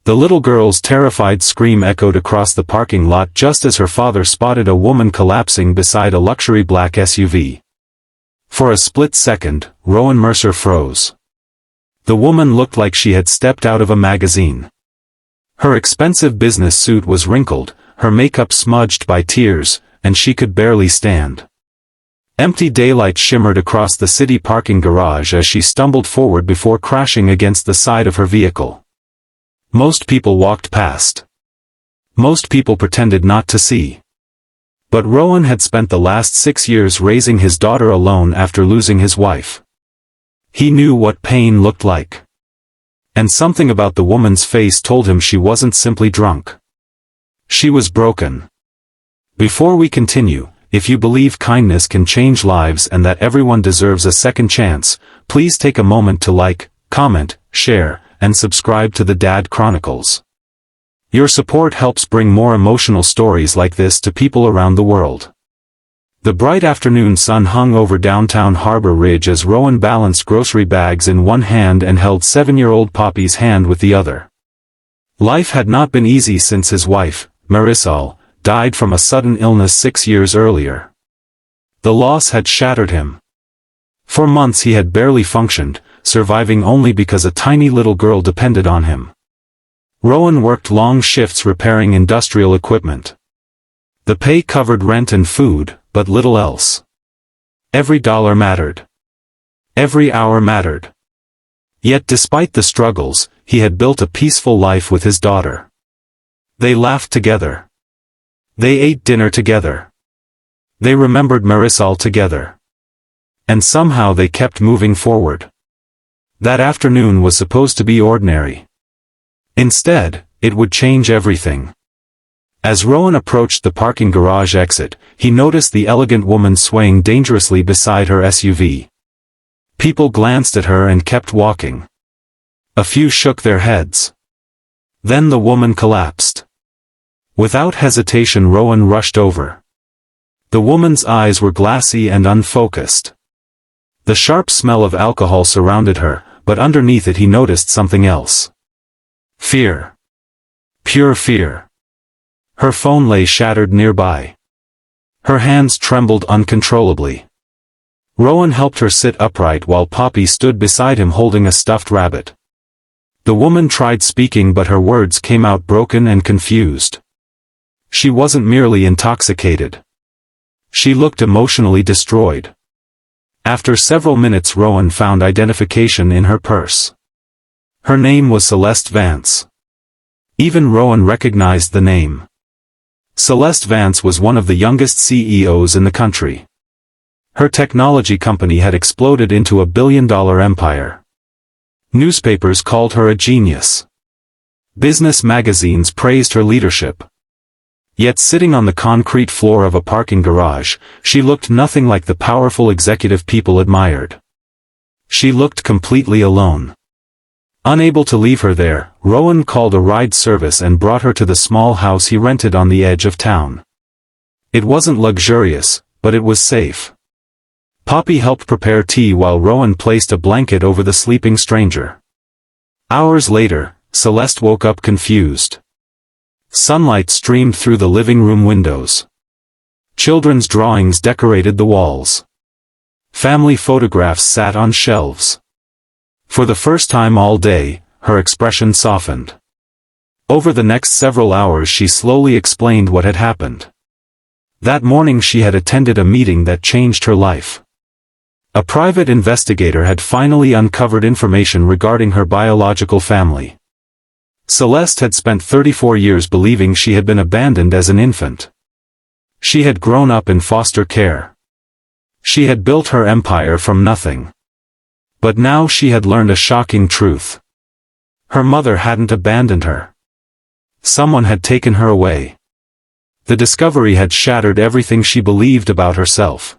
The little girl's terrified scream echoed across the parking lot just as her father spotted a woman collapsing beside a luxury black SUV. For a split second, Rowan Mercer froze. The woman looked like she had stepped out of a magazine. Her expensive business suit was wrinkled, her makeup smudged by tears, and she could barely stand. Empty daylight shimmered across the city parking garage as she stumbled forward before crashing against the side of her vehicle. Most people walked past. Most people pretended not to see. But Rowan had spent the last 6 years raising his daughter alone after losing his wife. He knew what pain looked like. And something about the woman's face told him she wasn't simply drunk. She was broken. Before we continue, if you believe kindness can change lives and that everyone deserves a second chance, please take a moment to like, comment, share, and subscribe to the Dad Chronicles. Your support helps bring more emotional stories like this to people around the world. The bright afternoon sun hung over downtown Harbor Ridge as Rowan balanced grocery bags in one hand and held 7-year-old Poppy's hand with the other. Life had not been easy since his wife, Marisol, died from a sudden illness 6 years earlier. The loss had shattered him. For months he had barely functioned, surviving only because a tiny little girl depended on him. Rowan worked long shifts repairing industrial equipment. The pay covered rent and food, but little else. Every dollar mattered. Every hour mattered. Yet despite the struggles, he had built a peaceful life with his daughter. They laughed together. They ate dinner together. They remembered Marisol together. And somehow they kept moving forward. That afternoon was supposed to be ordinary. Instead, it would change everything. As Rowan approached the parking garage exit, he noticed the elegant woman swaying dangerously beside her SUV. People glanced at her and kept walking. A few shook their heads. Then the woman collapsed. Without hesitation, Rowan rushed over. The woman's eyes were glassy and unfocused. The sharp smell of alcohol surrounded her, but underneath it he noticed something else. Fear. Pure fear. Her phone lay shattered nearby. Her hands trembled uncontrollably. Rowan helped her sit upright while Poppy stood beside him holding a stuffed rabbit. The woman tried speaking, but her words came out broken and confused. She wasn't merely intoxicated. She looked emotionally destroyed. After several minutes, Rowan found identification in her purse. Her name was Celeste Vance. Even Rowan recognized the name. Celeste Vance was one of the youngest CEOs in the country. Her technology company had exploded into a billion-dollar empire. Newspapers called her a genius. Business magazines praised her leadership. Yet sitting on the concrete floor of a parking garage, she looked nothing like the powerful executive people admired. She looked completely alone. Unable to leave her there, Rowan called a ride service and brought her to the small house he rented on the edge of town. It wasn't luxurious, but it was safe. Poppy helped prepare tea while Rowan placed a blanket over the sleeping stranger. Hours later, Celeste woke up confused. Sunlight streamed through the living room windows. Children's drawings decorated the walls. Family photographs sat on shelves. For the first time all day, her expression softened. Over the next several hours she slowly explained what had happened. That morning she had attended a meeting that changed her life. A private investigator had finally uncovered information regarding her biological family. Celeste had spent 34 years believing she had been abandoned as an infant. She had grown up in foster care. She had built her empire from nothing. But now she had learned a shocking truth. Her mother hadn't abandoned her. Someone had taken her away. The discovery had shattered everything she believed about herself.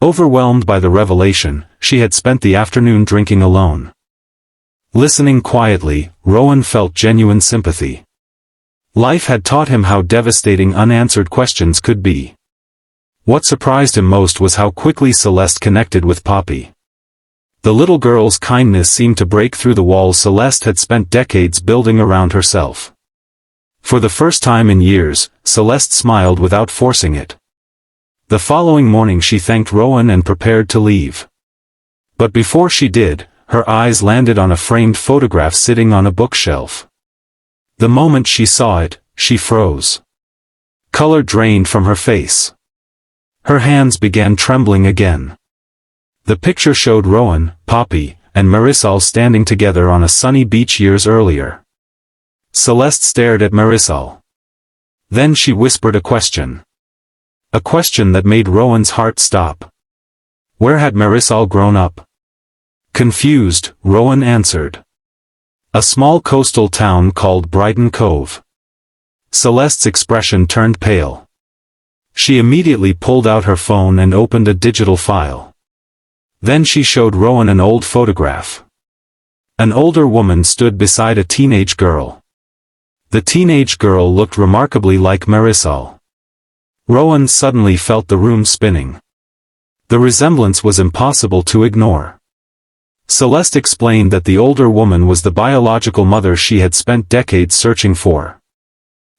Overwhelmed by the revelation, she had spent the afternoon drinking alone. Listening quietly, Rowan felt genuine sympathy. Life had taught him how devastating unanswered questions could be. What surprised him most was how quickly Celeste connected with Poppy. The little girl's kindness seemed to break through the walls Celeste had spent decades building around herself. For the first time in years, Celeste smiled without forcing it. The following morning she thanked Rowan and prepared to leave. But before she did, her eyes landed on a framed photograph sitting on a bookshelf. The moment she saw it, she froze. Color drained from her face. Her hands began trembling again. The picture showed Rowan, Poppy, and Marisol standing together on a sunny beach years earlier. Celeste stared at Marisol. Then she whispered a question. A question that made Rowan's heart stop. Where had Marisol grown up? Confused, Rowan answered. A small coastal town called Brighton Cove. Celeste's expression turned pale. She immediately pulled out her phone and opened a digital file. Then she showed Rowan an old photograph. An older woman stood beside a teenage girl. The teenage girl looked remarkably like Marisol. Rowan suddenly felt the room spinning. The resemblance was impossible to ignore. Celeste explained that the older woman was the biological mother she had spent decades searching for.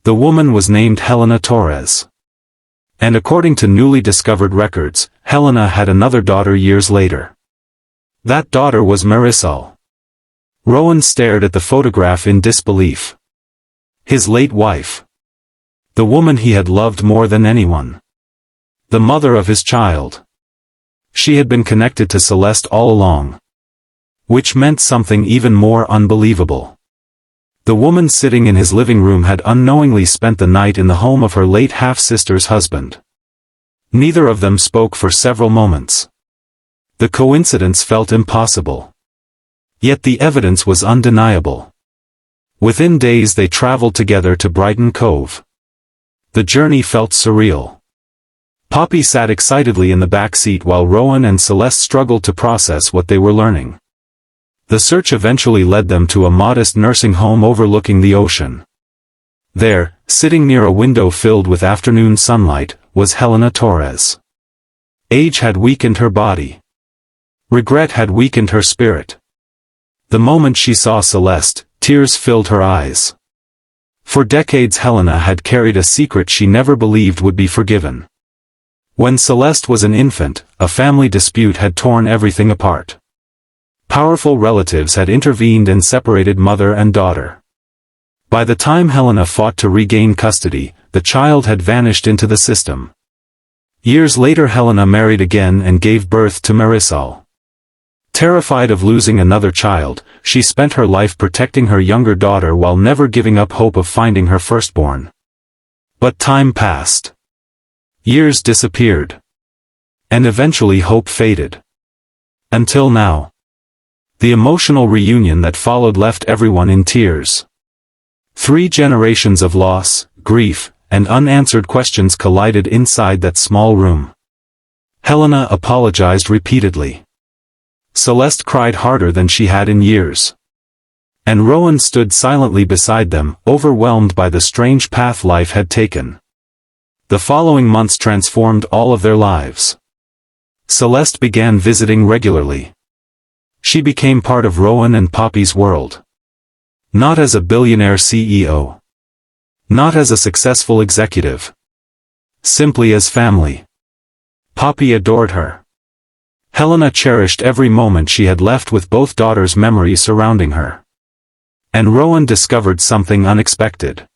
The woman was named Helena Torres. And according to newly discovered records, Helena had another daughter years later. That daughter was Marisol. Rowan stared at the photograph in disbelief. His late wife. The woman he had loved more than anyone. The mother of his child. She had been connected to Celeste all along. Which meant something even more unbelievable. The woman sitting in his living room had unknowingly spent the night in the home of her late half-sister's husband. Neither of them spoke for several moments. The coincidence felt impossible. Yet the evidence was undeniable. Within days they traveled together to Brighton Cove. The journey felt surreal. Poppy sat excitedly in the back seat while Rowan and Celeste struggled to process what they were learning. The search eventually led them to a modest nursing home overlooking the ocean. There, sitting near a window filled with afternoon sunlight, was Helena Torres. Age had weakened her body. Regret had weakened her spirit. The moment she saw Celeste, tears filled her eyes. For decades Helena had carried a secret she never believed would be forgiven. When Celeste was an infant, a family dispute had torn everything apart. Powerful relatives had intervened and separated mother and daughter. By the time Helena fought to regain custody, the child had vanished into the system. Years later Helena married again and gave birth to Marisol. Terrified of losing another child, she spent her life protecting her younger daughter while never giving up hope of finding her firstborn. But time passed. Years disappeared. And eventually hope faded. Until now. The emotional reunion that followed left everyone in tears. 3 generations of loss, grief, and unanswered questions collided inside that small room. Helena apologized repeatedly. Celeste cried harder than she had in years. And Rowan stood silently beside them, overwhelmed by the strange path life had taken. The following months transformed all of their lives. Celeste began visiting regularly. She became part of Rowan and Poppy's world. Not as a billionaire CEO. Not as a successful executive. Simply as family. Poppy adored her. Helena cherished every moment she had left with both daughters' memories surrounding her. And Rowan discovered something unexpected.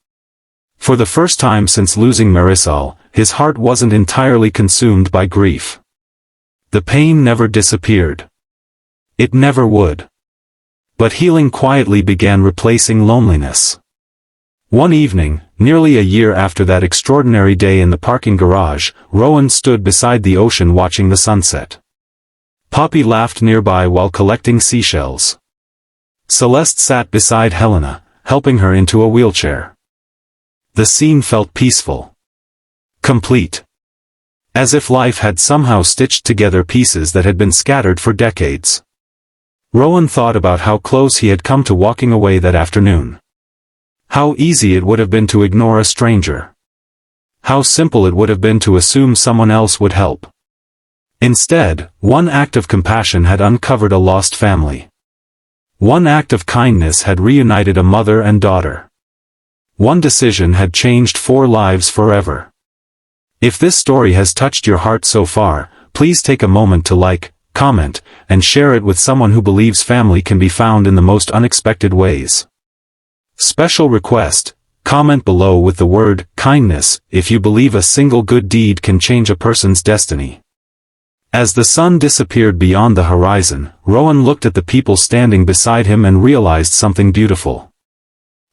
For the first time since losing Marisol, his heart wasn't entirely consumed by grief. The pain never disappeared. It never would. But healing quietly began replacing loneliness. One evening, nearly a year after that extraordinary day in the parking garage, Rowan stood beside the ocean watching the sunset. Poppy laughed nearby while collecting seashells. Celeste sat beside Helena, helping her into a wheelchair. The scene felt peaceful. Complete. As if life had somehow stitched together pieces that had been scattered for decades. Rowan thought about how close he had come to walking away that afternoon. How easy it would have been to ignore a stranger. How simple it would have been to assume someone else would help. Instead, one act of compassion had uncovered a lost family. One act of kindness had reunited a mother and daughter. One decision had changed 4 lives forever. If this story has touched your heart so far, please take a moment to like, comment, and share it with someone who believes family can be found in the most unexpected ways. Special request: comment below with the word kindness if you believe a single good deed can change a person's destiny. As the sun disappeared beyond the horizon, Rowan looked at the people standing beside him and realized something beautiful.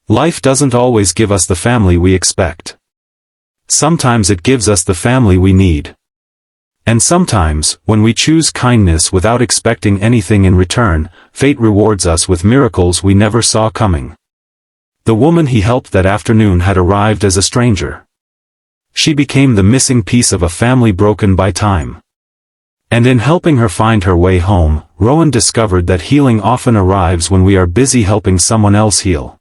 Life doesn't always give us the family we expect. Sometimes it gives us the family we need. And sometimes, when we choose kindness without expecting anything in return, fate rewards us with miracles we never saw coming. The woman he helped that afternoon had arrived as a stranger. She became the missing piece of a family broken by time. And in helping her find her way home, Rowan discovered that healing often arrives when we are busy helping someone else heal.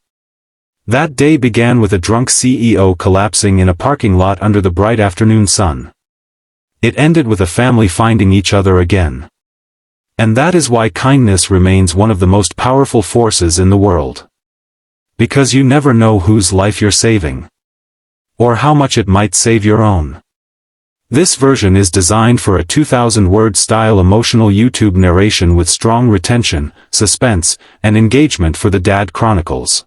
That day began with a drunk CEO collapsing in a parking lot under the bright afternoon sun. It ended with a family finding each other again. And that is why kindness remains one of the most powerful forces in the world. Because you never know whose life you're saving. Or how much it might save your own. This version is designed for a 2,000-word style emotional YouTube narration with strong retention, suspense, and engagement for the Dad Chronicles.